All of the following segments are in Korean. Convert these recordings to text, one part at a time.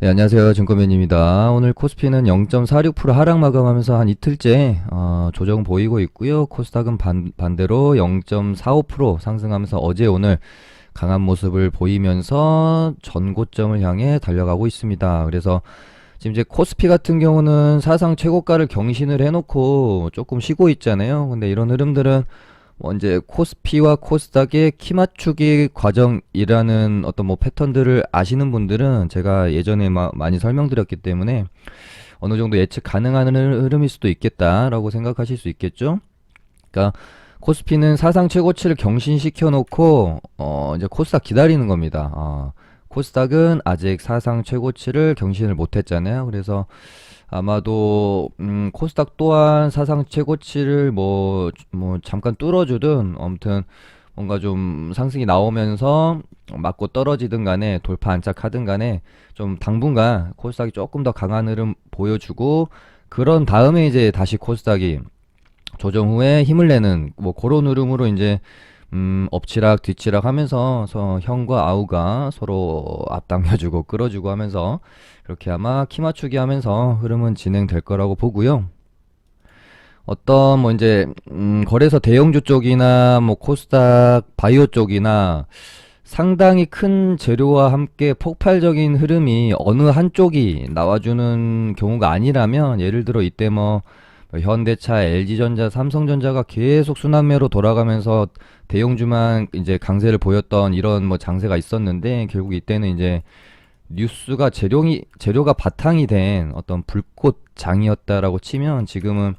네, 안녕하세요. 증권맨입니다. 오늘 코스피는 0.46% 하락 마감하면서 한 이틀째 조정 보이고 있고요. 코스닥은 반대로 0.45% 상승하면서 어제 오늘 강한 모습을 보이면서 전고점을 향해 달려가고 있습니다. 그래서 지금 이제 코스피 같은 경우는 사상 최고가를 경신을 해놓고 조금 쉬고 있잖아요. 근데 이런 흐름들은 뭐 이제 코스피와 코스닥의 키 맞추기 과정이라는 어떤 뭐 패턴들을 아시는 분들은 제가 예전에 많이 설명드렸기 때문에 어느 정도 예측 가능한 흐름일 수도 있겠다라고 생각하실 수 있겠죠. 그러니까 코스피는 사상 최고치를 경신시켜 놓고 이제 코스닥 기다리는 겁니다. 코스닥은 아직 사상 최고치를 경신을 못 했잖아요. 그래서 아마도 코스닥 또한 사상 최고치를 뭐 잠깐 뚫어주든 아무튼 뭔가 좀 상승이 나오면서 맞고 떨어지든 간에 돌파 안착하든 간에 좀 당분간 코스닥이 조금 더 강한 흐름 보여주고 그런 다음에 이제 다시 코스닥이 조정 후에 힘을 내는 뭐 그런 흐름으로 이제 엎치락 뒤치락 하면서 형과 아우가 서로 앞당겨주고 끌어주고 하면서 그렇게 아마 키 맞추기 하면서 흐름은 진행될 거라고 보고요. 어떤 뭐 이제 거래소 대형주 쪽이나 뭐 코스닥 바이오 쪽이나 상당히 큰 재료와 함께 폭발적인 흐름이 어느 한쪽이 나와주는 경우가 아니라면 예를 들어 이때 뭐 현대차, LG전자, 삼성전자가 계속 순환매로 돌아가면서 대형주만 이제 강세를 보였던 이런 뭐 장세가 있었는데 결국 이때는 이제 뉴스가 재료가 바탕이 된 어떤 불꽃장이었다라고 치면 지금은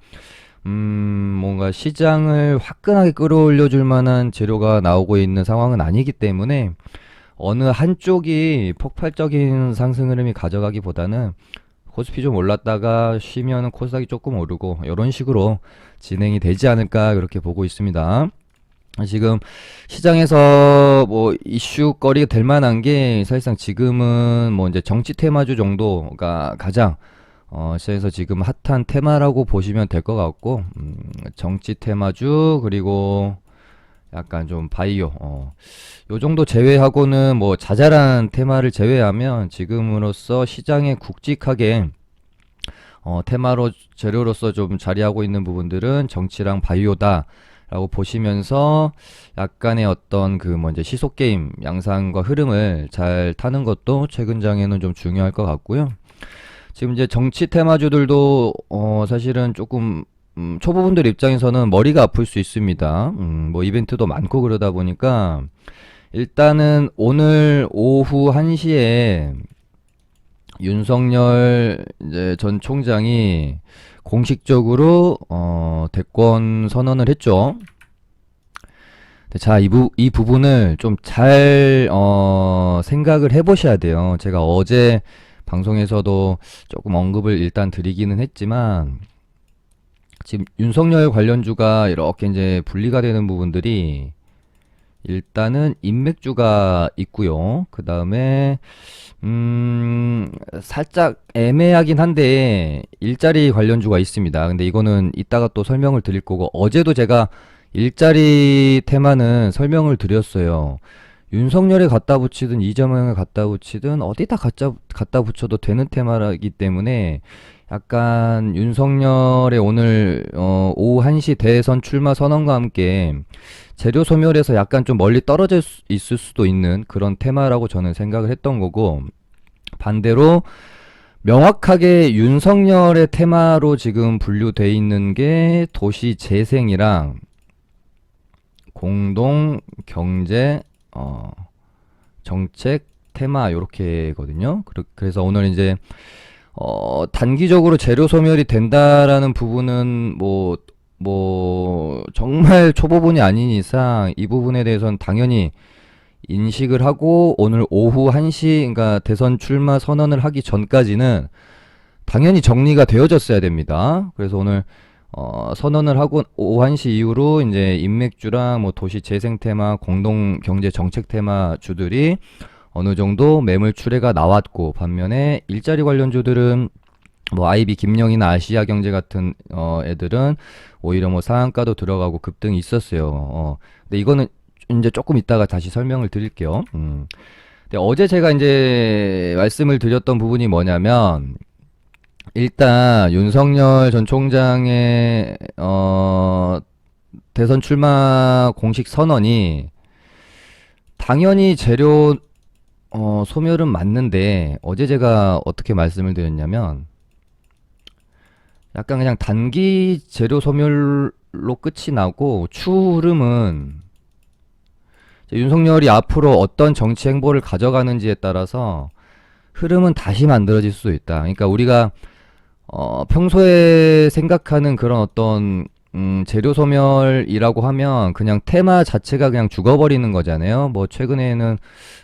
뭔가 시장을 화끈하게 끌어올려 줄 만한 재료가 나오고 있는 상황은 아니기 때문에 어느 한쪽이 폭발적인 상승 흐름이 가져가기보다는 코스피 좀 올랐다가 쉬면 코스닥이 조금 오르고 이런 식으로 진행이 되지 않을까 그렇게 보고 있습니다. 지금 시장에서 뭐 이슈거리가 될 만한 게 사실상 지금은 뭐 이제 정치 테마주 정도가 가장 시장에서 지금 핫한 테마라고 보시면 될 것 같고 정치 테마주 그리고 약간 좀 바이오 요 정도 제외하고는 뭐 자잘한 테마를 제외하면 지금으로서 시장에 굵직하게 테마로 재료로서 좀 자리하고 있는 부분들은 정치랑 바이오다 라고 보시면서 약간의 어떤 그 뭐 이제 시속 게임 양상과 흐름을 잘 타는 것도 최근 장에는 좀 중요할 것 같고요. 지금 이제 정치 테마주들도 사실은 조금 초보분들 입장에서는 머리가 아플 수 있습니다. 뭐 이벤트도 많고 그러다 보니까 일단은 오늘 오후 1시에 윤석열 이제 전 총장이 공식적으로 대권 선언을 했죠. 자, 이 부분을 좀 잘 생각을 해보셔야 돼요. 제가 어제 방송에서도 조금 언급을 일단 드리기는 했지만 지금 윤석열 관련주가 이렇게 이제 분리가 되는 부분들이 일단은 인맥주가 있고요. 그 다음에 살짝 애매하긴 한데 일자리 관련주가 있습니다. 근데 이거는 이따가 또 설명을 드릴 거고 어제도 제가 일자리 테마는 설명을 드렸어요. 윤석열에 갖다 붙이든 이재명에 갖다 붙이든 어디다 갖다 붙여도 되는 테마이기 때문에 약간 윤석열의 오늘 오후 1시 대선 출마 선언과 함께 재료 소멸에서 약간 좀 멀리 떨어져 있을 수도 있는 그런 테마라고 저는 생각을 했던 거고 반대로 명확하게 윤석열의 테마로 지금 분류돼 있는 게 도시 재생이랑 공동 경제 정책 테마 요렇게거든요. 그래서 오늘 이제 단기적으로 재료 소멸이 된다라는 부분은 뭐 정말 초보분이 아닌 이상 이 부분에 대해서는 당연히 인식을 하고 오늘 오후 1시 그러니까 대선 출마 선언을 하기 전까지는 당연히 정리가 되어졌어야 됩니다. 그래서 오늘 선언을 하고 오후 1시 이후로 이제 인맥주랑 뭐 도시 재생 테마, 공동 경제 정책 테마 주들이 어느 정도 매물 출회가 나왔고 반면에 일자리 관련주들은 뭐 아이비 김영이나 아시아 경제 같은 애들은 오히려 뭐 상한가도 들어가고 급등이 있었어요. 근데 이거는 이제 조금 이따가 다시 설명을 드릴게요. 근데 근데 어제 제가 이제 말씀을 드렸던 부분이 뭐냐면, 일단 윤석열 전 총장의 대선 출마 공식 선언이 당연히 재료 소멸은 맞는데, 어제 제가 어떻게 말씀을 드렸냐면 약간 그냥 단기 재료 소멸로 끝이 나고, 추후 흐름은 이제 윤석열이 앞으로 어떤 정치 행보를 가져가는지에 따라서 흐름은 다시 만들어질 수도 있다. 그러니까 우리가 평소에 생각하는 그런 어떤 재료 소멸이라고 하면 그냥 테마 자체가 그냥 죽어버리는 거잖아요. 뭐 최근에는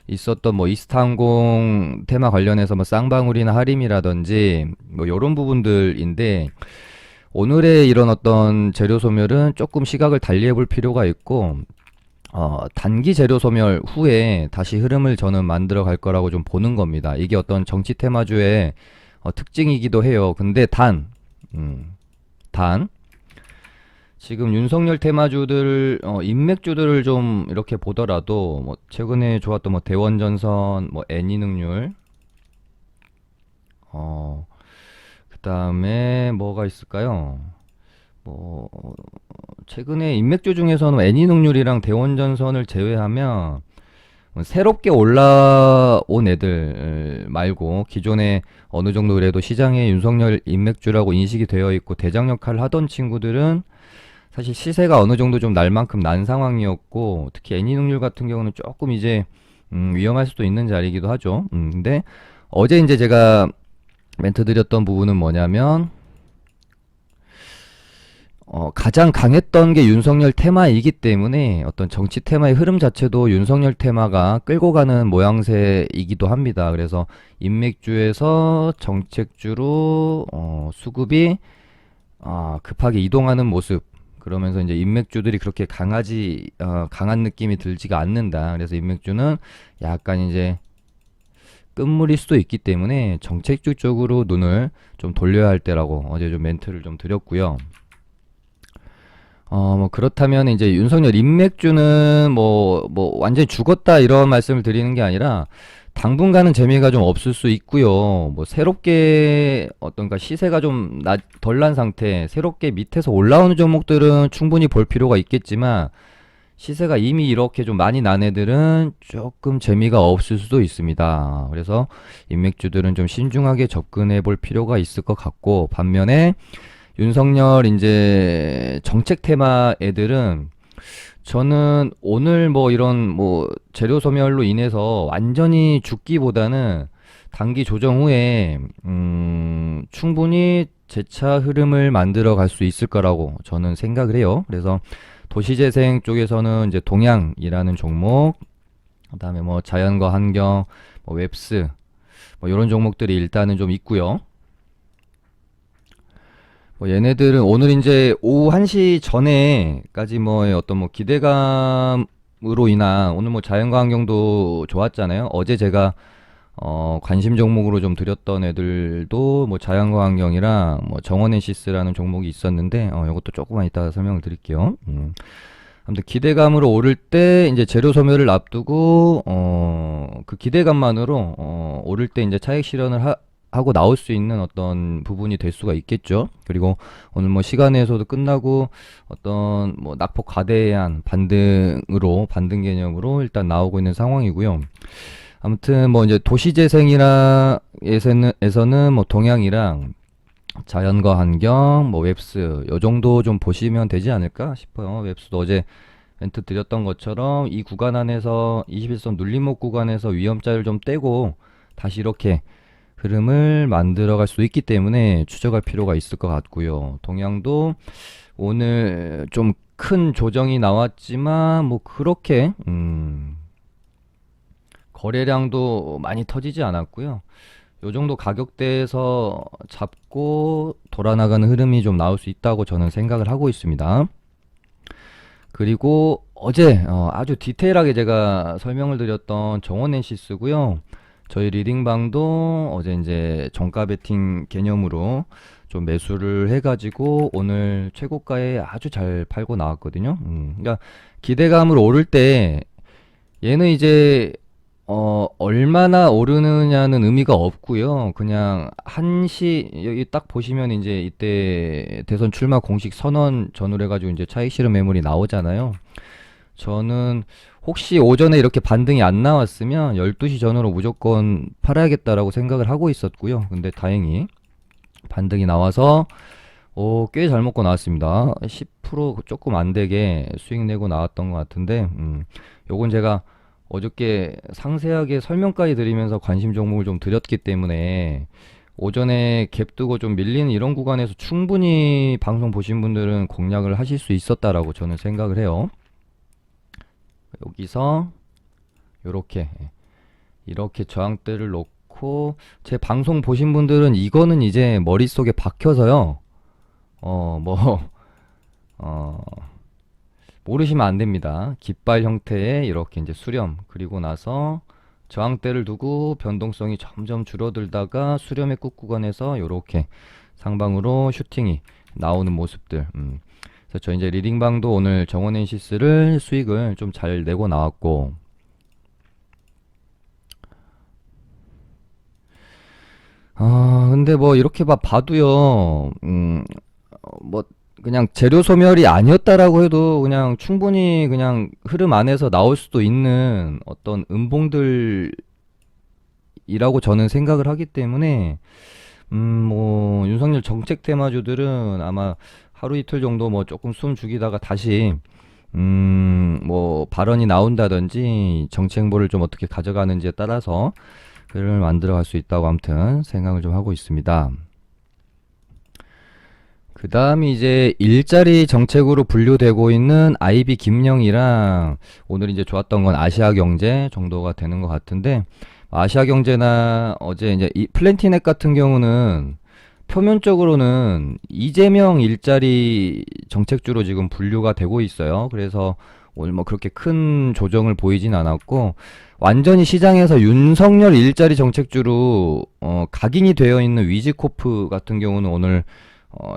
있었던 뭐 이스타항공 테마 관련해서 뭐 쌍방울이나 하림이라든지 뭐 요런 부분들인데, 오늘의 이런 어떤 재료 소멸은 조금 시각을 달리해 볼 필요가 있고, 단기 재료 소멸 후에 다시 흐름을 저는 만들어 갈 거라고 좀 보는 겁니다. 이게 어떤 정치 테마주의 특징이기도 해요. 근데 단, 지금 윤석열 테마주들, 인맥주들을 좀 이렇게 보더라도, 뭐, 최근에 좋았던 뭐, 대원전선, 뭐, 애니능률, 그 다음에 뭐가 있을까요? 뭐, 최근에 인맥주 중에서는 애니능률이랑 대원전선을 제외하면, 새롭게 올라온 애들 말고 기존에 어느 정도 그래도 시장에 윤석열 인맥주라고 인식이 되어 있고 대장 역할을 하던 친구들은 사실 시세가 어느 정도 좀 날 만큼 난 상황이었고, 특히 애니능률 같은 경우는 조금 이제 위험할 수도 있는 자리이기도 하죠. 근데 어제 이제 제가 멘트 드렸던 부분은 뭐냐면, 가장 강했던 게 윤석열 테마이기 때문에 어떤 정치 테마의 흐름 자체도 윤석열 테마가 끌고 가는 모양새이기도 합니다. 그래서 인맥주에서 정책주로 수급이 급하게 이동하는 모습. 그러면서 이제 인맥주들이 그렇게 강한 느낌이 들지가 않는다. 그래서 인맥주는 약간 이제 끝물일 수도 있기 때문에 정책주 쪽으로 눈을 좀 돌려야 할 때라고 어제 좀 멘트를 좀 드렸고요. 뭐 그렇다면 이제 윤석열 인맥주는 뭐 완전히 죽었다 이런 말씀을 드리는 게 아니라 당분간은 재미가 좀 없을 수 있고요. 뭐 새롭게 어떤가 시세가 좀 덜 난 상태, 새롭게 밑에서 올라오는 종목들은 충분히 볼 필요가 있겠지만, 시세가 이미 이렇게 좀 많이 난 애들은 조금 재미가 없을 수도 있습니다. 그래서 인맥주들은 좀 신중하게 접근해 볼 필요가 있을 것 같고, 반면에 윤석열 이제 정책 테마 애들은 저는 오늘 뭐 이런 뭐 재료 소멸로 인해서 완전히 죽기보다는 단기 조정 후에 충분히 재차 흐름을 만들어 갈 수 있을 거라고 저는 생각을 해요. 그래서 도시재생 쪽에서는 이제 동양이라는 종목, 그다음에 뭐 자연과 환경, 뭐 웹스, 뭐 이런 종목들이 일단은 좀 있고요. 뭐 얘네들은 오늘 이제 오후 1시 전에까지 뭐 어떤 뭐 기대감으로 인한, 오늘 뭐 자연과 환경도 좋았잖아요. 어제 제가 관심 종목으로 좀 드렸던 애들도 뭐 자연과 환경이랑 뭐 정원엔시스라는 종목이 있었는데, 이것도 조금만 이따가 설명을 드릴게요. 아무튼 기대감으로 오를 때 이제 재료 소멸을 앞두고 그 기대감만으로 오를 때 이제 차익 실현을 하고 나올 수 있는 어떤 부분이 될 수가 있겠죠. 그리고 오늘 뭐 시간에서도 끝나고 어떤 뭐 낙폭 과대한 반등 개념으로 일단 나오고 있는 상황이고요. 아무튼 뭐 이제 도시재생에서는 뭐 동향이랑 자연과 환경, 뭐 웹스 요 정도 좀 보시면 되지 않을까 싶어요. 웹스도 어제 멘트 드렸던 것처럼 이 구간 안에서 21선 눌림목 구간에서 위험자를 좀 떼고 다시 이렇게 흐름을 만들어갈 수 있기 때문에 추적할 필요가 있을 것 같고요. 동양도 오늘 좀 큰 조정이 나왔지만 뭐 그렇게 거래량도 많이 터지지 않았고요. 요 정도 가격대에서 잡고 돌아나가는 흐름이 좀 나올 수 있다고 저는 생각을 하고 있습니다. 그리고 어제 아주 디테일하게 제가 설명을 드렸던 정원엔시스고요. 저희 리딩방도 어제 이제 정가 베팅 개념으로 좀 매수를 해가지고 오늘 최고가에 아주 잘 팔고 나왔거든요. 그러니까 기대감으로 오를 때 얘는 이제 얼마나 오르느냐는 의미가 없고요. 그냥 한시 여기 딱 보시면 이제 이때 대선 출마 공식 선언 전후로 해가지고 이제 차익 실현 매물이 나오잖아요. 저는 혹시 오전에 이렇게 반등이 안 나왔으면 12시 전후로 무조건 팔아야겠다라고 생각을 하고 있었고요. 근데 다행히 반등이 나와서 꽤 잘 먹고 나왔습니다. 10% 조금 안 되게 수익 내고 나왔던 것 같은데, 요건 제가 어저께 상세하게 설명까지 드리면서 관심 종목을 좀 드렸기 때문에 오전에 갭 뜨고 좀 밀리는 이런 구간에서 충분히 방송 보신 분들은 공략을 하실 수 있었다라고 저는 생각을 해요. 여기서 요렇게 이렇게 저항대를 놓고 제 방송 보신 분들은 이거는 이제 머릿속에 박혀서요. 뭐 어, 모르시면 안 됩니다. 깃발 형태의 이렇게 이제 수렴, 그리고 나서 저항대를 두고 변동성이 점점 줄어들다가 수렴의 끝 구간에서 이렇게 상방으로 슈팅이 나오는 모습들. 그래서 저 이제 리딩방도 오늘 정원엔시스를 수익을 좀 잘 내고 나왔고, 근데 뭐 이렇게 봐도요, 뭐 그냥 재료 소멸이 아니었다라고 해도 그냥 충분히 그냥 흐름 안에서 나올 수도 있는 어떤 음봉들이라고 저는 생각을 하기 때문에 뭐 윤석열 정책 테마주들은 아마 하루 이틀 정도 뭐 조금 숨 죽이다가 다시 뭐 발언이 나온다든지 정치 행보를 좀 어떻게 가져가는지에 따라서 글을 만들어 갈 수 있다고 아무튼 생각을 좀 하고 있습니다. 그 다음이 이제 일자리 정책으로 분류되고 있는 IB 김영이랑 오늘 이제 좋았던 건 아시아경제 정도가 되는 것 같은데, 아시아경제나 어제 이제 이 플랜티넷 같은 경우는 표면적으로는 이재명 일자리 정책주로 지금 분류가 되고 있어요. 그래서 오늘 뭐 그렇게 큰 조정을 보이진 않았고, 완전히 시장에서 윤석열 일자리 정책주로 각인이 되어 있는 위즈코프 같은 경우는 오늘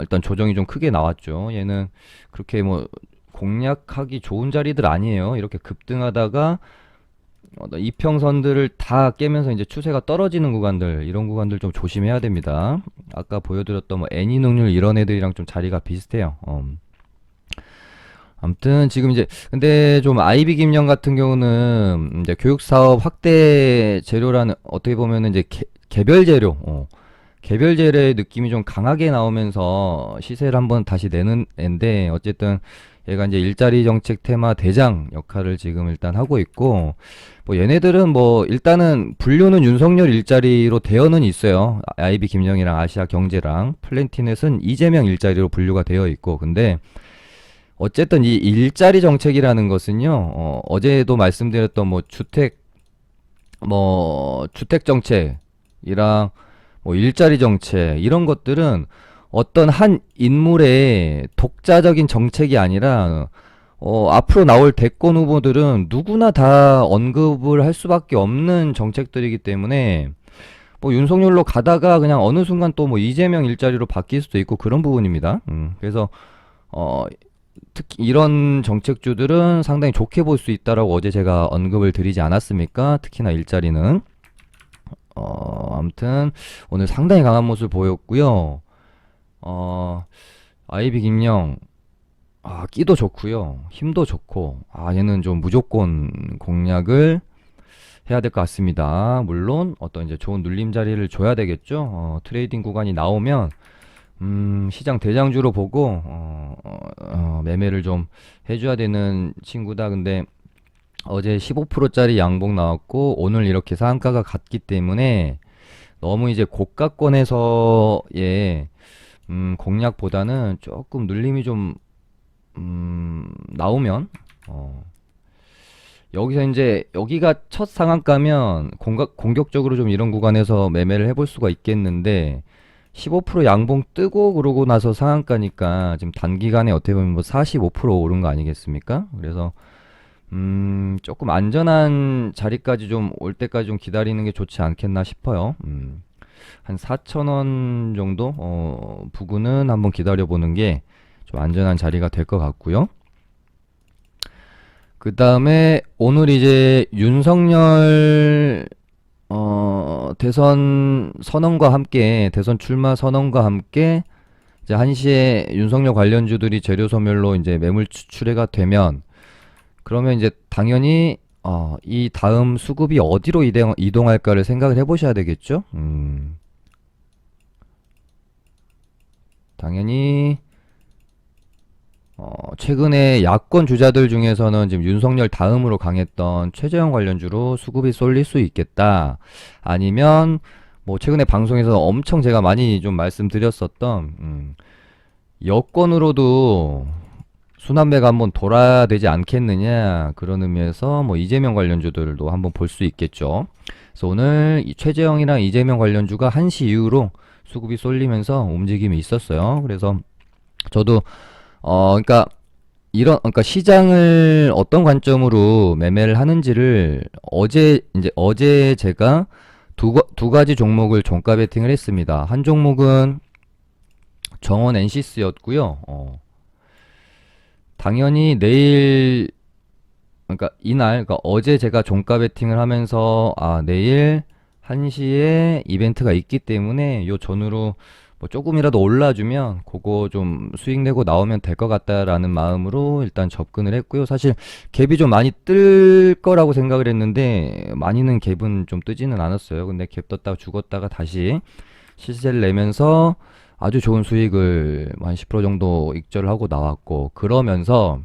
일단 조정이 좀 크게 나왔죠. 얘는 그렇게 뭐 공략하기 좋은 자리들 아니에요. 이렇게 급등하다가 이평선들을 다 깨면서 이제 추세가 떨어지는 구간들, 이런 구간들 좀 조심해야 됩니다. 아까 보여드렸던 뭐 애니능률 이런 애들이랑 좀 자리가 비슷해요. 아무튼 지금 이제 근데 좀 아이비 김영 같은 경우는 이제 교육 사업 확대 재료라는, 어떻게 보면은 이제 개별 재료, 개별 재료의 느낌이 좀 강하게 나오면서 시세를 한번 다시 내는 앤데, 어쨌든 얘가 이제 일자리 정책 테마 대장 역할을 지금 일단 하고 있고, 뭐 얘네들은 뭐 일단은 분류는 윤석열 일자리로 되어는 있어요. 아이비 김영이랑 아시아 경제랑 플랜티넷은 이재명 일자리로 분류가 되어 있고, 근데 어쨌든 이 일자리 정책이라는 것은요, 어제도 말씀드렸던 뭐 주택 정책이랑 뭐 일자리 정책 이런 것들은 어떤 한 인물의 독자적인 정책이 아니라 앞으로 나올 대권 후보들은 누구나 다 언급을 할 수밖에 없는 정책들이기 때문에 뭐 윤석열로 가다가 그냥 어느 순간 또 뭐 이재명 일자리로 바뀔 수도 있고 그런 부분입니다. 그래서 어, 특히 이런 정책주들은 상당히 좋게 볼 수 있다라고 어제 제가 언급을 드리지 않았습니까? 특히나 일자리는. 아무튼 오늘 상당히 강한 모습을 보였고요. 아이비 김영, 끼도 좋고요. 힘도 좋고, 얘는 좀 무조건 공략을 해야 될 것 같습니다. 물론 어떤 이제 좋은 눌림 자리를 줘야 되겠죠. 트레이딩 구간이 나오면 시장 대장주로 보고 매매를 좀 해줘야 되는 친구다. 근데 어제 15%짜리 양봉 나왔고 오늘 이렇게 상한가가 갔기 때문에 너무 이제 고가권에서의 공략보다는 조금 눌림이 좀 나오면 여기서 이제 여기가 첫 상한가면 공격적으로 좀 이런 구간에서 매매를 해볼 수가 있겠는데, 15% 양봉 뜨고 그러고 나서 상한가니까 지금 단기간에 어떻게 보면 뭐 45% 오른 거 아니겠습니까? 그래서 조금 안전한 자리까지 좀 올 때까지 좀 기다리는 게 좋지 않겠나 싶어요. 한 4,000원 정도 부근은 한번 기다려 보는 게 좀 안전한 자리가 될 것 같고요. 그 다음에 오늘 이제 윤석열 대선 선언과 함께 대선 출마 선언과 함께 이제 1시에 윤석열 관련주들이 재료 소멸로 이제 매물 출회가 되면 그러면 이제 당연히 이 다음 수급이 어디로 이동할까를 생각을 해보셔야 되겠죠. 당연히 최근에 야권 주자들 중에서는 지금 윤석열 다음으로 강했던 최재형 관련주로 수급이 쏠릴 수 있겠다. 아니면 뭐 최근에 방송에서 엄청 제가 많이 좀 말씀드렸었던 여권으로도 순환매가 한번 돌아야 되지 않겠느냐 그런 의미에서 뭐 이재명 관련주들도 한번 볼 수 있겠죠. 그래서 오늘 이 최재형이랑 이재명 관련주가 1시 이후로 수급이 쏠리면서 움직임이 있었어요. 그래서 저도 그러니까 그러니까 시장을 어떤 관점으로 매매를 하는지를 어제 제가 두 가지 종목을 종가 베팅을 했습니다. 한 종목은 정원 엔시스였고요. 당연히 내일 그러니까 이날 그러니까 어제 제가 종가 베팅을 하면서 내일 1시에 이벤트가 있기 때문에 요 전후로 뭐 조금이라도 올라주면 그거 좀 수익 내고 나오면 될 것 같다라는 마음으로 일단 접근을 했고요. 사실 갭이 좀 많이 뜰 거라고 생각을 했는데 많이는 갭은 좀 뜨지는 않았어요. 근데 갭 떴다가 죽었다가 다시 시세를 내면서 아주 좋은 수익을 한 10% 정도 익절을 하고 나왔고, 그러면서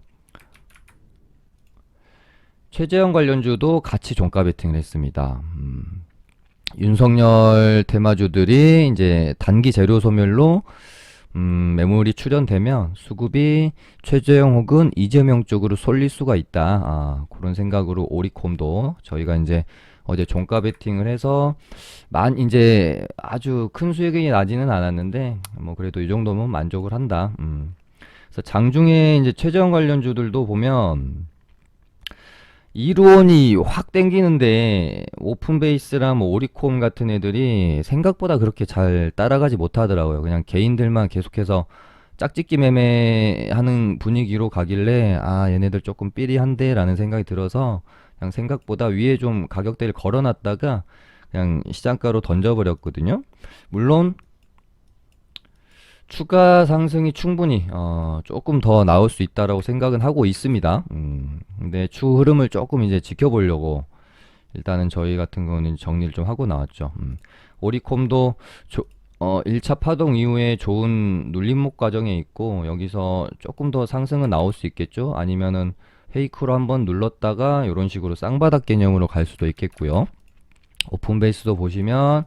최재형 관련주도 같이 종가 베팅을 했습니다. 윤석열 테마주들이 이제 단기 재료 소멸로 매물이 출현되면 수급이 최재형 혹은 이재명 쪽으로 쏠릴 수가 있다. 그런 생각으로 오리콤도 저희가 이제 어제 종가 베팅을 해서 이제 아주 큰 수익이 나지는 않았는데 뭐 그래도 이 정도면 만족을 한다. 그래서 장중에 이제 최재형 관련주들도 보면 이론이 확 땡기는데 오픈베이스랑 뭐 오리콤 같은 애들이 생각보다 그렇게 잘 따라가지 못하더라고요. 그냥 개인들만 계속해서 짝짓기 매매하는 분위기로 가길래 얘네들 조금 삐리한데 라는 생각이 들어서 그냥 생각보다 위에 좀 가격대를 걸어놨다가 그냥 시장가로 던져버렸거든요. 물론 추가 상승이 충분히 조금 더 나올 수 있다라고 생각은 하고 있습니다. 근데 추 흐름을 조금 이제 지켜보려고 일단은 저희 같은 경우는 정리를 좀 하고 나왔죠. 오리콤도 1차 파동 이후에 좋은 눌림목 과정에 있고 여기서 조금 더 상승은 나올 수 있겠죠. 아니면은 페이크로 한번 눌렀다가 이런 식으로 쌍바닥 개념으로 갈 수도 있겠고요. 오픈베이스도 보시면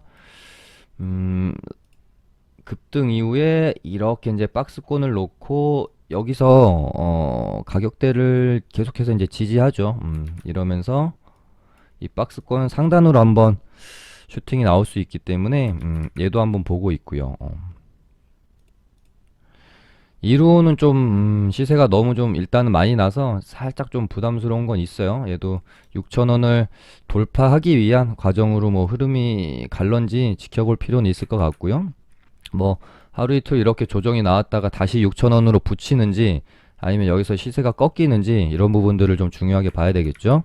급등 이후에 이렇게 이제 박스권을 놓고 여기서 가격대를 계속해서 이제 지지하죠. 이러면서 이 박스권 상단으로 한번 슈팅이 나올 수 있기 때문에 얘도 한번 보고 있고요. 이로는 좀 시세가 너무 좀 일단은 많이 나서 살짝 좀 부담스러운 건 있어요. 얘도 6,000원을 돌파하기 위한 과정으로 뭐 흐름이 갈런지 지켜볼 필요는 있을 것 같고요. 뭐 하루 이틀 이렇게 조정이 나왔다가 다시 6,000원으로 붙이는지 아니면 여기서 시세가 꺾이는지 이런 부분들을 좀 중요하게 봐야 되겠죠.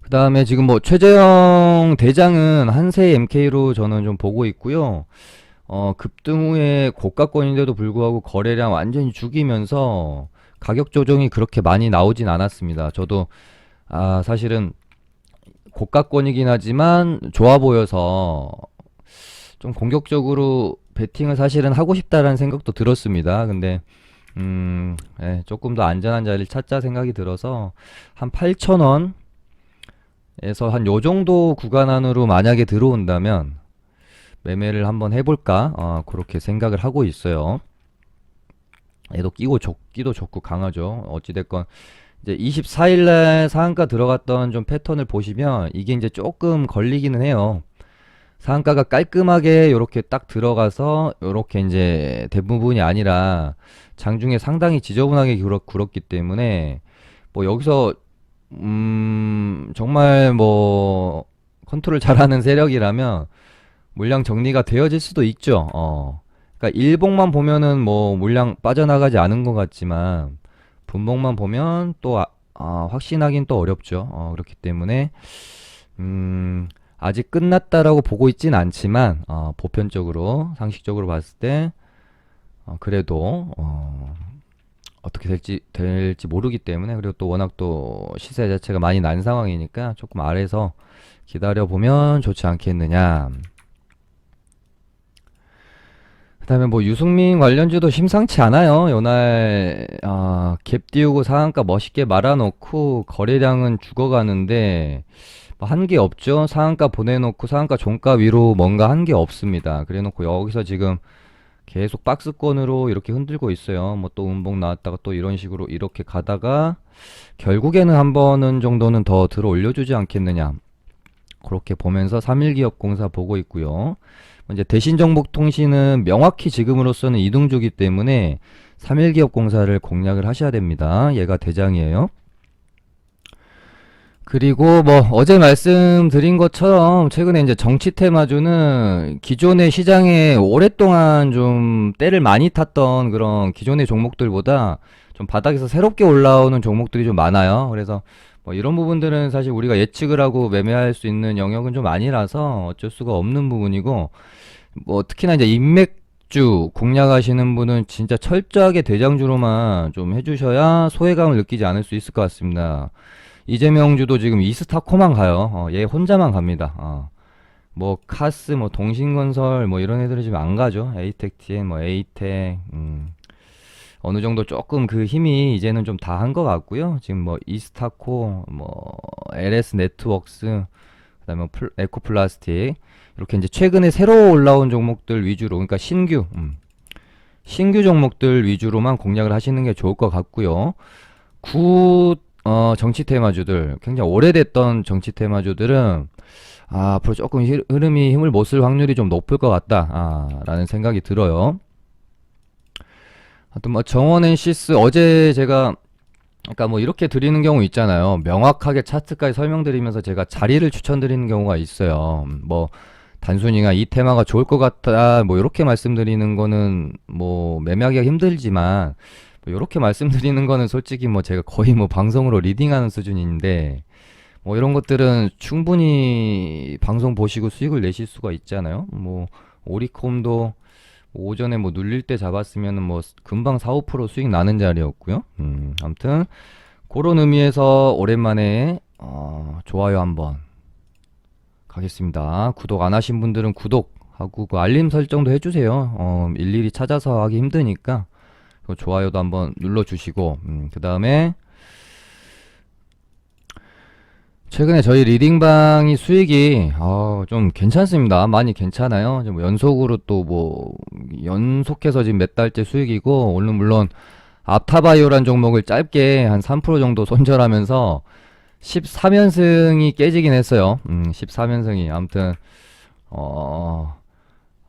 그 다음에 지금 뭐 최재형 대장은 한세 MK로 저는 좀 보고 있고요. 급등 후에 고가권인데도 불구하고 거래량 완전히 죽이면서 가격 조정이 그렇게 많이 나오진 않았습니다. 저도 사실은 고가권이긴 하지만 좋아 보여서 좀 공격적으로 베팅을 사실은 하고 싶다라는 생각도 들었습니다. 근데 조금 더 안전한 자리를 찾자 생각이 들어서 한 8,000원에서 한 요 정도 구간 안으로 만약에 들어온다면 매매를 한번 해볼까 그렇게 생각을 하고 있어요. 얘도 끼도 좋고 강하죠. 어찌됐건 이제 24일날 상한가 들어갔던 좀 패턴을 보시면 이게 이제 조금 걸리기는 해요. 상한가가 깔끔하게 요렇게 딱 들어가서 요렇게 이제 대부분이 아니라 장중에 상당히 지저분하게 굴었기 때문에 뭐 여기서 정말 뭐 컨트롤 잘하는 세력이라면 물량 정리가 되어질 수도 있죠. 그러니까 일봉만 보면은 뭐 물량 빠져나가지 않은 것 같지만 분봉만 보면 또 확신하긴 또 어렵죠. 그렇기 때문에 아직 끝났다라고 보고 있진 않지만 보편적으로 상식적으로 봤을 때 그래도 어떻게 될지 모르기 때문에, 그리고 또 워낙 또 시세 자체가 많이 난 상황이니까 조금 아래서 기다려 보면 좋지 않겠느냐. 그다음에 뭐 유승민 관련주도 심상치 않아요. 요날 갭 띄우고 상한가 멋있게 말아놓고 거래량은 죽어가는데 뭐 한 게 없죠. 상한가 보내놓고 상한가 종가 위로 뭔가 한 게 없습니다. 그래놓고 여기서 지금 계속 박스권으로 이렇게 흔들고 있어요. 뭐 또 음봉 나왔다가 또 이런 식으로 이렇게 가다가 결국에는 한 번은 정도는 더 들어 올려주지 않겠느냐. 그렇게 보면서 3일기업공사 보고 있고요. 이제 대신정보통신은 명확히 지금으로서는 이동주기 때문에 3일기업공사를 공략을 하셔야 됩니다. 얘가 대장이에요. 그리고 뭐 어제 말씀드린 것처럼 최근에 이제 정치 테마주는 기존의 시장에 오랫동안 좀 때를 많이 탔던 그런 기존의 종목들보다 좀 바닥에서 새롭게 올라오는 종목들이 좀 많아요. 그래서 뭐 이런 부분들은 사실 우리가 예측을 하고 매매할 수 있는 영역은 좀 아니라서 어쩔 수가 없는 부분이고, 뭐 특히나 이제 인맥주 공략하시는 분은 진짜 철저하게 대장주로만 좀 해주셔야 소외감을 느끼지 않을 수 있을 것 같습니다. 이재명주도 지금 이스타코만 가요. 얘 혼자만 갑니다. 뭐 카스, 뭐 동신건설, 뭐 이런 애들은 지금 안 가죠. 에이텍TN, 뭐 에이텍, 어느 정도 조금 그 힘이 이제는 좀 다 한 것 같고요. 지금 뭐 이스타코, 뭐 LS 네트웍스, 그다음에 뭐 에코플라스틱, 이렇게 이제 최근에 새로 올라온 종목들 위주로, 그러니까 신규 종목들 위주로만 공략을 하시는 게 좋을 것 같고요. 정치 테마주들, 굉장히 오래됐던 정치 테마주들은 앞으로 조금 흐름이 힘을 못 쓸 확률이 좀 높을 것 같다 라는 생각이 들어요. 하여튼 뭐 정원 엔시스 어제 제가 그러니까 뭐 이렇게 드리는 경우 있잖아요. 명확하게 차트까지 설명드리면서 제가 자리를 추천드리는 경우가 있어요. 뭐 단순히 이 테마가 좋을 것 같다 뭐 이렇게 말씀드리는 거는 뭐 매매하기가 힘들지만, 뭐 이렇게 말씀드리는 거는 솔직히 뭐 제가 거의 뭐 방송으로 리딩하는 수준인데, 뭐 이런 것들은 충분히 방송 보시고 수익을 내실 수가 있잖아요. 뭐 오리콤도 오전에 뭐 눌릴 때 잡았으면은 뭐 금방 4, 5% 수익 나는 자리였고요. 아무튼 그런 의미에서 오랜만에 좋아요 한번 가겠습니다. 구독 안 하신 분들은 구독하고 그 알림 설정도 해주세요. 일일이 찾아서 하기 힘드니까 좋아요도 한번 눌러주시고, 그 다음에 최근에 저희 리딩방이 수익이 좀 괜찮습니다. 많이 괜찮아요. 뭐 연속으로 또 뭐 연속해서 지금 몇 달째 수익이고, 오늘 물론 앞타바이오란 종목을 짧게 한 3% 정도 손절하면서 13연승이 깨지긴 했어요. 13연승이 아무튼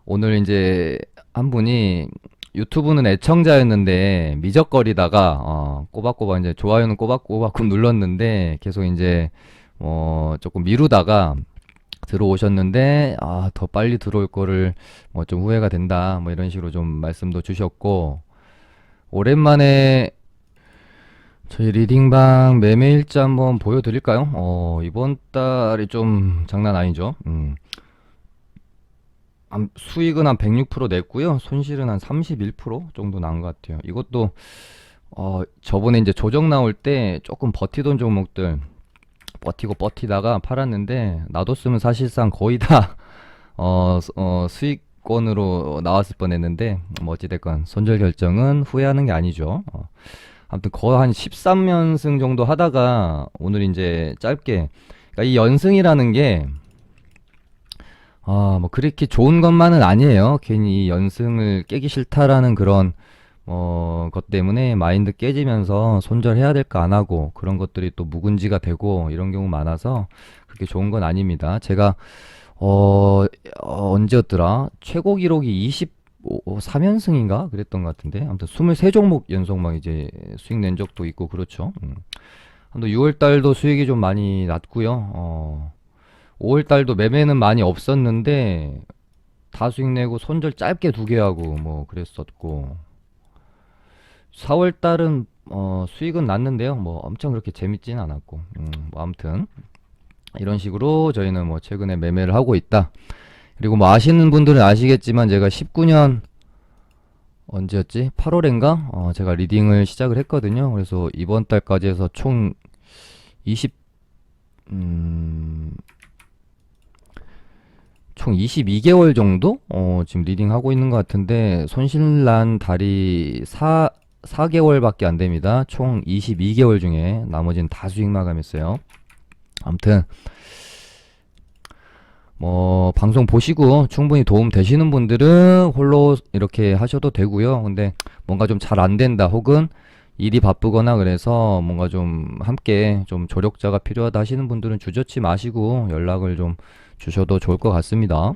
오늘 이제 한 분이 유튜브는 애청자였는데 미적거리다가 꼬박꼬박 이제 좋아요는 꼬박꼬박 눌렀는데 계속 이제 조금 미루다가 들어오셨는데 더 빨리 들어올 거를 뭐 좀 후회가 된다 뭐 이런 식으로 좀 말씀도 주셨고, 오랜만에 저희 리딩방 매매일자 한번 보여드릴까요? 이번 달이 좀 장난 아니죠. 수익은 한 106% 냈고요. 손실은 한 31% 정도 난 것 같아요. 이것도 저번에 이제 조정 나올 때 조금 버티던 종목들 버티고 버티다가 팔았는데, 놔뒀으면 사실상 거의 다 수익권으로 나왔을 뻔했는데, 뭐 어찌됐건 손절 결정은 후회하는 게 아니죠. 아무튼 거의 한 13연승 정도 하다가 오늘 이제 짧게, 그러니까 이 연승이라는 게 뭐 그렇게 좋은 것만은 아니에요. 괜히 이 연승을 깨기 싫다라는 그런 것 때문에 마인드 깨지면서 손절해야 될 거 안 하고 그런 것들이 또 묵은지가 되고 이런 경우 많아서 그렇게 좋은 건 아닙니다. 제가 언제였더라? 최고 기록이 23연승인가 그랬던 것 같은데, 아무튼 23종목 연속 막 이제 수익 낸 적도 있고 그렇죠. 아무튼 6월 달도 수익이 좀 많이 났고요. 5월 달도 매매는 많이 없었는데 다 수익 내고 손절 짧게 2개 하고 뭐 그랬었고, 4월 달은 수익은 났는데요. 뭐 엄청 그렇게 재밌진 않았고, 뭐 아무튼 이런 식으로 저희는 뭐 최근에 매매를 하고 있다. 그리고 뭐 아시는 분들은 아시겠지만 제가 19년 언제였지? 8월인가? 제가 리딩을 시작을 했거든요. 그래서 이번 달까지 해서 총 20, 음, 총 22개월 정도? 지금 리딩 하고 있는 것 같은데, 손실난 달이 4개월밖에 안 됩니다. 총 22개월 중에 나머지는 다 수익 마감했어요. 아무튼, 뭐, 방송 보시고 충분히 도움 되시는 분들은 홀로 이렇게 하셔도 되고요. 근데 뭔가 좀 잘 안 된다, 혹은 일이 바쁘거나 그래서 뭔가 좀 함께 좀 조력자가 필요하다 하시는 분들은 주저치 마시고 연락을 좀 주셔도 좋을 것 같습니다.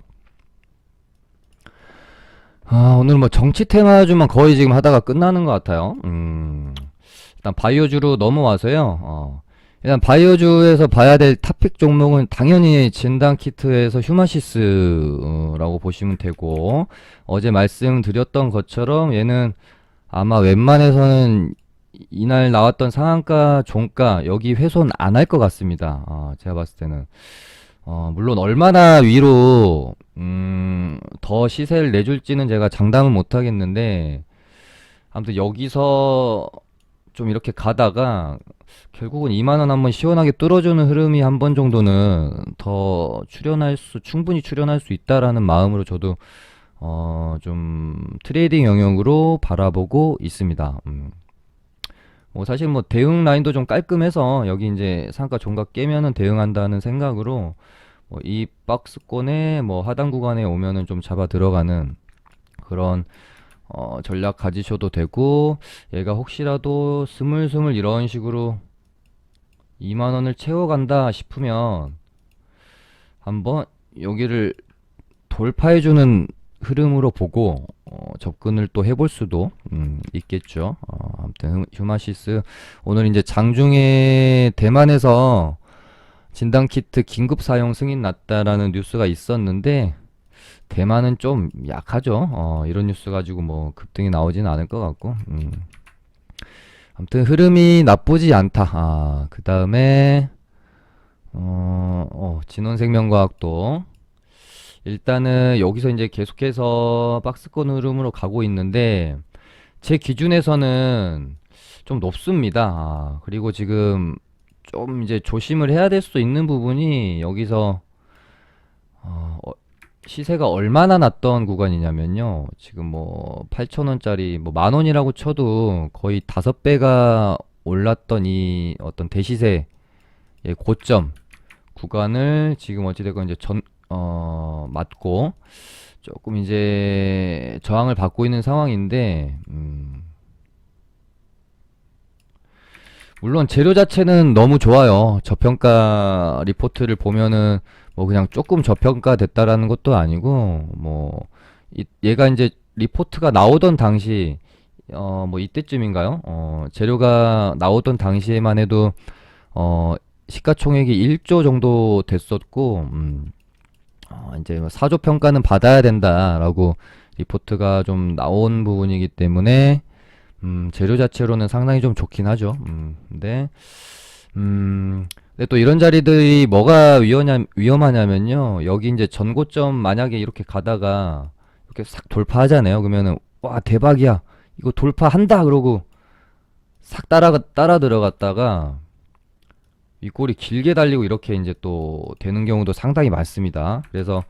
오늘 뭐 정치 테마주만 거의 지금 하다가 끝나는 것 같아요. 일단 바이오주로 넘어와서요. 일단 바이오주에서 봐야 될 탑픽 종목은 당연히 진단키트에서 휴마시스라고 보시면 되고, 어제 말씀드렸던 것처럼 얘는 아마 웬만해서는 이날 나왔던 상한가, 종가 여기 훼손 안 할 것 같습니다. 제가 봤을 때는 물론 얼마나 위로 더 시세를 내줄지는 제가 장담은 못 하겠는데, 아무튼 여기서 좀 이렇게 가다가 결국은 2만 원 한번 시원하게 뚫어주는 흐름이 한 번 정도는 더 충분히 출현할 수 있다라는 마음으로 저도 좀 트레이딩 영역으로 바라보고 있습니다. 뭐 사실 뭐 대응 라인도 좀 깔끔해서 여기 이제 상가 종가 깨면은 대응한다는 생각으로 뭐이 박스권에 뭐 하단 구간에 오면은 좀 잡아 들어가는 그런 전략 가지셔도 되고, 얘가 혹시라도 스물스물 이런 식으로 2만 원을 채워간다 싶으면 한번 여기를 돌파해주는 흐름으로 보고 접근을 또 해볼 수도 있겠죠. 아무튼 휴마시스 오늘 이제 장중에 대만에서 진단키트 긴급 사용 승인 났다라는 뉴스가 있었는데, 대만은 좀 약하죠. 이런 뉴스 가지고 뭐 급등이 나오지는 않을 것 같고, 아무튼 흐름이 나쁘지 않다. 그 다음에 진원생명과학도 일단은 여기서 이제 계속해서 박스권 흐름으로 가고 있는데, 제 기준에서는 좀 높습니다. 그리고 지금 좀 이제 조심을 해야 될 수도 있는 부분이, 여기서 시세가 얼마나 났던 구간이냐면요. 지금 뭐 8,000원짜리 뭐 만 원이라고 쳐도 거의 5배가 올랐던 이 어떤 대시세의 고점 구간을 지금 어찌됐건 이제 맞고 조금 이제 저항을 받고 있는 상황인데, 물론 재료 자체는 너무 좋아요. 저평가 리포트를 보면은 뭐 그냥 조금 저평가 됐다라는 것도 아니고, 뭐 얘가 이제 리포트가 나오던 당시 뭐 이때쯤인가요? 재료가 나오던 당시에만 해도 시가총액이 1조 정도 됐었고, 이제 뭐 4조 평가는 받아야 된다라고 리포트가 좀 나온 부분이기 때문에 재료 자체로는 상당히 좀 좋긴 하죠. 근데 또 이런 자리들이 뭐가 위험하냐면요. 여기 이제 전고점 만약에 이렇게 가다가 이렇게 싹 돌파하잖아요. 그러면은 와 대박이야. 이거 돌파한다 그러고 싹 따라 들어갔다가 윗골이 길게 달리고 이렇게 이제 또 되는 경우도 상당히 많습니다. 그래서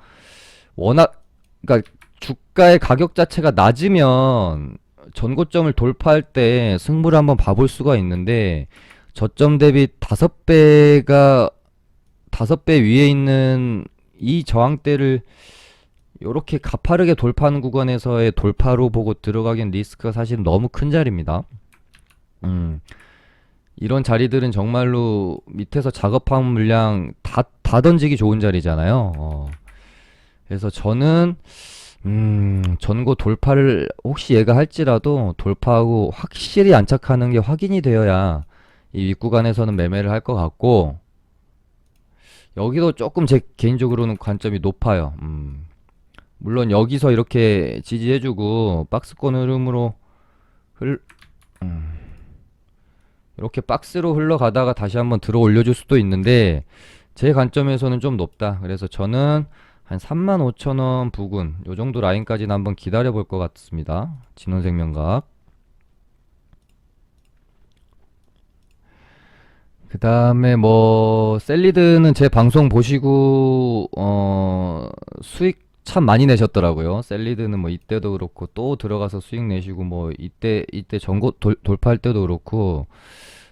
워낙 그러니까 주가의 가격 자체가 낮으면 전고점을 돌파할 때 승부를 한번 봐볼 수가 있는데, 저점 대비 5배 위에 있는 이 저항대를 이렇게 가파르게 돌파하는 구간에서의 돌파로 보고 들어가기엔 리스크가 사실 너무 큰 자리입니다. 이런 자리들은 정말로 밑에서 작업한 물량 다 던지기 좋은 자리잖아요. 그래서 저는 전고 돌파를 혹시 얘가 할지라도 돌파하고 확실히 안착하는 게 확인이 되어야 이 윗구간에서는 매매를 할 것 같고, 여기도 조금 제 개인적으로는 관점이 높아요. 물론 여기서 이렇게 지지해주고 박스권 흐름으로 흘, 이렇게 박스로 흘러가다가 다시 한번 들어 올려줄 수도 있는데 제 관점에서는 좀 높다. 그래서 저는 한 35,000원 부근 요 정도 라인까지는 한번 기다려 볼 것 같습니다. 진원생명각. 그 다음에 뭐 셀리드는 제 방송 보시고 수익 참 많이 내셨더라고요. 셀리드는 뭐 이때도 그렇고 또 들어가서 수익 내시고 뭐 이때 전고 돌파할 때도 그렇고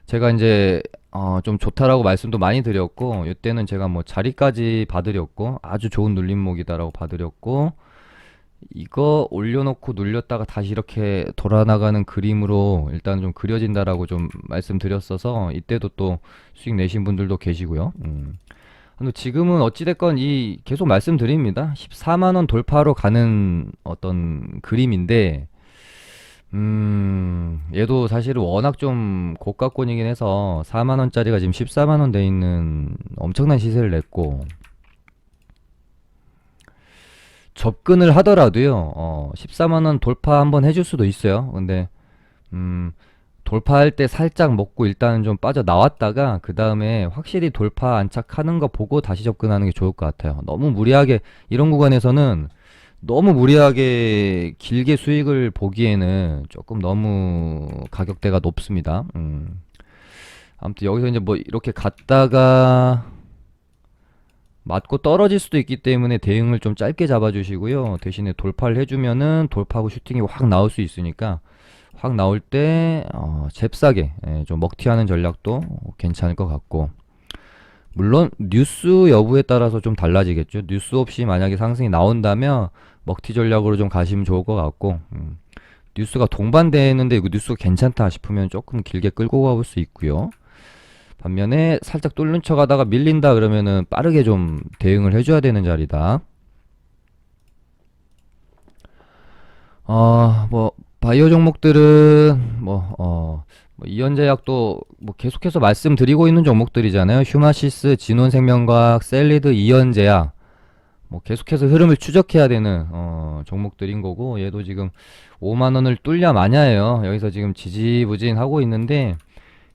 제가 이제 좀 좋다라고 말씀도 많이 드렸고 이때는 제가 뭐 자리까지 봐드렸고 아주 좋은 눌림목이다라고 봐드렸고 이거 올려놓고 눌렸다가 다시 이렇게 돌아나가는 그림으로 일단 좀 그려진다라고 좀 말씀드렸어서 이때도 또 수익 내신 분들도 계시고요. 근데 지금은 어찌됐건 이 계속 말씀드립니다. 14만원 돌파로 가는 어떤 그림인데 얘도 사실은 워낙 좀 고가권이긴 해서 4만원짜리가 지금 14만원 돼 있는 엄청난 시세를 냈고 접근을 하더라도요, 14만원 돌파 한번 해줄 수도 있어요. 근데, 돌파할 때 살짝 먹고 일단은 좀 빠져나왔다가, 그 다음에 확실히 돌파 안착하는 거 보고 다시 접근하는 게 좋을 것 같아요. 너무 무리하게, 이런 구간에서는 너무 무리하게 길게 수익을 보기에는 조금 너무 가격대가 높습니다. 아무튼 여기서 이제 뭐 이렇게 갔다가, 맞고 떨어질 수도 있기 때문에 대응을 좀 짧게 잡아주시고요. 대신에 돌파를 해주면은 돌파하고 슈팅이 확 나올 수 있으니까 확 나올 때 잽싸게 좀 먹튀하는 전략도 괜찮을 것 같고 물론 뉴스 여부에 따라서 좀 달라지겠죠. 뉴스 없이 만약에 상승이 나온다면 먹튀 전략으로 좀 가시면 좋을 것 같고 뉴스가 동반되는데 이거 뉴스가 괜찮다 싶으면 조금 길게 끌고 가볼 수 있고요. 반면에 살짝 뚫는 척 하다가 밀린다 그러면은 빠르게 좀 대응을 해줘야 되는 자리다. 뭐 바이오 종목들은 뭐 이연제약도 뭐 계속해서 말씀드리고 있는 종목들이잖아요. 휴마시스, 진원생명과학, 셀리드, 이연제약 뭐 계속해서 흐름을 추적해야 되는 종목들인 거고 얘도 지금 5만원을 뚫냐 마냐예요. 여기서 지금 지지부진하고 있는데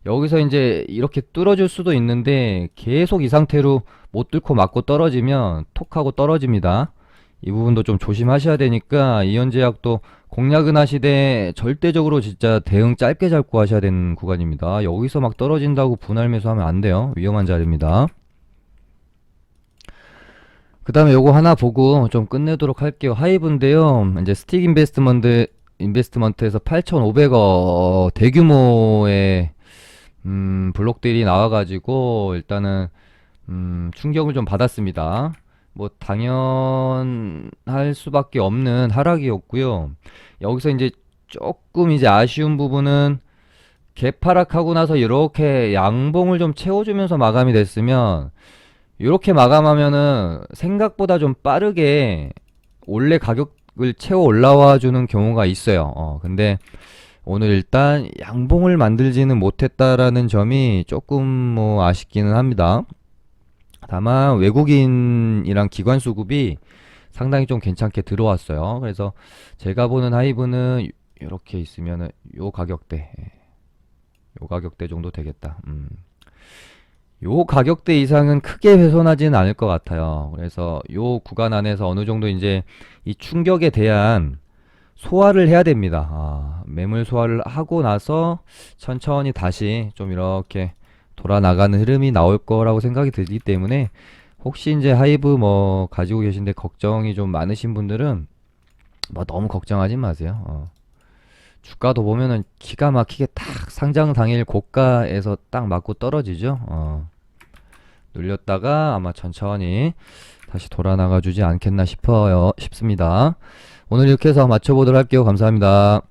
여기서 이제 이렇게 뚫어줄 수도 있는데 계속 이 상태로 못 뚫고 맞고 떨어지면 톡 하고 떨어집니다. 이 부분도 좀 조심하셔야 되니까 이현제약도 공략은 하시되 절대적으로 진짜 대응 짧게 잡고 하셔야 되는 구간입니다. 여기서 막 떨어진다고 분할 매수하면 안 돼요. 위험한 자리입니다. 그 다음에 요거 하나 보고 좀 끝내도록 할게요. 하이브인데요. 이제 스틱 인베스트먼트에서 8,500억 대규모의 블록들이 나와가지고 일단은 충격을 좀 받았습니다. 뭐 당연할 수밖에 없는 하락이었고요. 여기서 이제 조금 이제 아쉬운 부분은 개파락하고 나서 이렇게 양봉을 좀 채워주면서 마감이 됐으면 이렇게 마감하면은 생각보다 좀 빠르게 원래 가격을 채워 올라와 주는 경우가 있어요. 근데 오늘 일단 양봉을 만들지는 못했다라는 점이 조금 뭐 아쉽기는 합니다. 다만 외국인이랑 기관 수급이 상당히 좀 괜찮게 들어왔어요. 그래서 제가 보는 하이브는 이렇게 있으면은 요 가격대 정도 되겠다. 요 가격대 이상은 크게 훼손하지는 않을 것 같아요. 그래서 요 구간 안에서 어느 정도 이제 이 충격에 대한 소화를 해야 됩니다. 매물 소화를 하고 나서 천천히 다시 좀 이렇게 돌아 나가는 흐름이 나올 거라고 생각이 들기 때문에 혹시 이제 하이브 뭐 가지고 계신데 걱정이 좀 많으신 분들은 뭐 너무 걱정하지 마세요. 주가도 보면은 기가 막히게 딱 상장 당일 고가에서 딱 맞고 떨어지죠. 눌렸다가 아마 천천히 다시 돌아 나가 주지 않겠나 싶습니다. 오늘 이렇게 해서 마쳐보도록 할게요. 감사합니다.